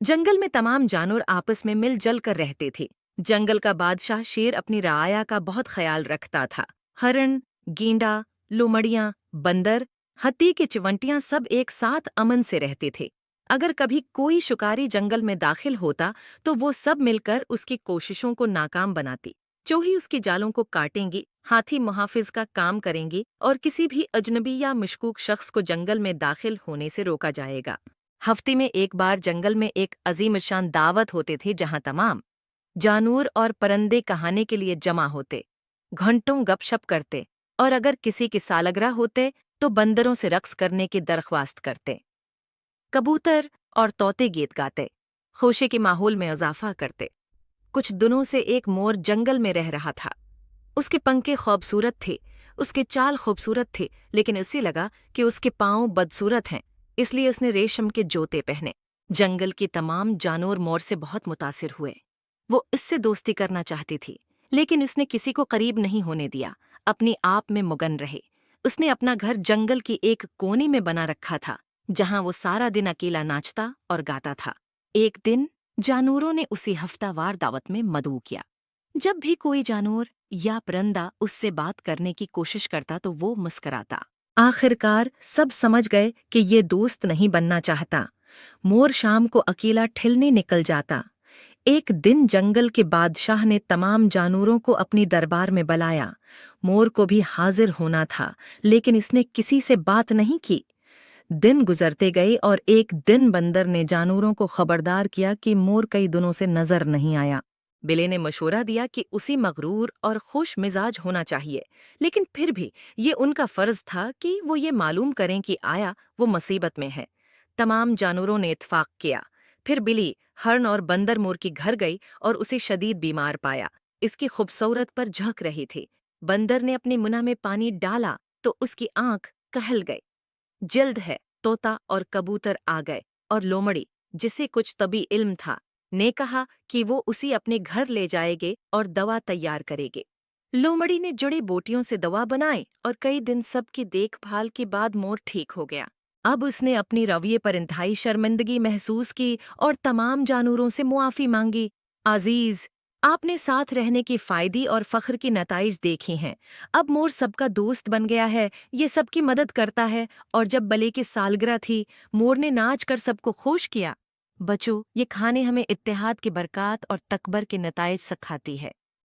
जंगल में तमाम जानवर आपस में मिलजुल कर रहते थे। जंगल का बादशाह शेर अपनी रआया का बहुत ख्याल रखता था। हरण, गेंडा, लोमड़ियां, बंदर, हाथी के चिवंटियां सब एक साथ अमन से रहते थे। अगर कभी कोई शिकारी जंगल में दाखिल होता तो वो सब मिलकर उसकी कोशिशों को नाकाम बनाती। चूहे उसकी जालों को काटेंगी, हाथी मुहाफिज का काम करेंगे और किसी भी अजनबी या मशकूक शख्स को जंगल में दाखिल होने से रोका जाएगा। हफ्ते में एक बार जंगल में एक अजीमशान दावत होते थे जहां तमाम जानवर और परिंदे कहाने के लिए जमा होते, घंटों गपशप करते और अगर किसी की सालगिरह होते तो बंदरों से रक्स करने की दरख्वास्त करते। कबूतर और तोते गीत गाते, खुशी के माहौल में इजाफा करते। कुछ दिनों से एक मोर जंगल में रह रहा था। उसके पंखे खूबसूरत थे, उसके चाल खूबसूरत थे, लेकिन इसे लगा कि उसके पाँव बदसूरत हैं, इसलिए उसने रेशम के जूते पहने। जंगल के तमाम जानवर मोर से बहुत मुतासिर हुए। वो इससे दोस्ती करना चाहती थी, लेकिन उसने किसी को करीब नहीं होने दिया, अपनी आप में मगन रहे। उसने अपना घर जंगल की एक कोने में बना रखा था, जहां वो सारा दिन अकेला नाचता और गाता था। एक दिन जानवरों ने उसी हफ्तावार दावत में मदऊ किया। जब भी कोई जानवर या परिंदा उससे बात करने की कोशिश करता तो वो मुस्कराता। आखिरकार सब समझ गए कि ये दोस्त नहीं बनना चाहता। मोर शाम को अकेला ठिलने निकल जाता। एक दिन जंगल के बादशाह ने तमाम जानवरों को अपनी दरबार में बुलाया। मोर को भी हाजिर होना था, लेकिन इसने किसी से बात नहीं की। दिन गुजरते गए और एक दिन बंदर ने जानवरों को खबरदार किया कि मोर कई दिनों से नजर नहीं आया। बिल्ली ने मशवरा दिया कि उसी मगरूर और खुश मिजाज होना चाहिए, लेकिन फिर भी ये उनका फर्ज था कि वो ये मालूम करें कि आया वो मुसीबत में है। तमाम जानवरों ने इत्फाक किया। फिर बिल्ली हरण और बंदर मोर के घर गई और उसे शदीद बीमार पाया। इसकी खूबसूरत पर झंक रही थी। बंदर ने अपने मुंह में पानी डाला तो उसकी आंख कहल गई। जल्द है तोता और कबूतर आ गए और लोमड़ी, जिसे कुछ तबी इल्म था, ने कहा कि वो उसी अपने घर ले जाएंगे और दवा तैयार करेंगे। लोमड़ी ने जड़ी बूटियों से दवा बनाई और कई दिन सबकी देखभाल के बाद मोर ठीक हो गया। अब उसने अपनी रवैये पर इंतहाई शर्मिंदगी महसूस की और तमाम जानवरों से मुआफ़ी मांगी। अजीज, आपने साथ रहने की फायदी और फख्र की नताइज देखी हैं। अब मोर सबका दोस्त बन गया है, ये सबकी मदद करता है और जब बले की सालगिरह थी, मोर ने नाच कर सबको खुश किया। बच्चों, ये कहानी हमें इत्तेहाद की बरकत और तकबर के नताइज सिखाती है।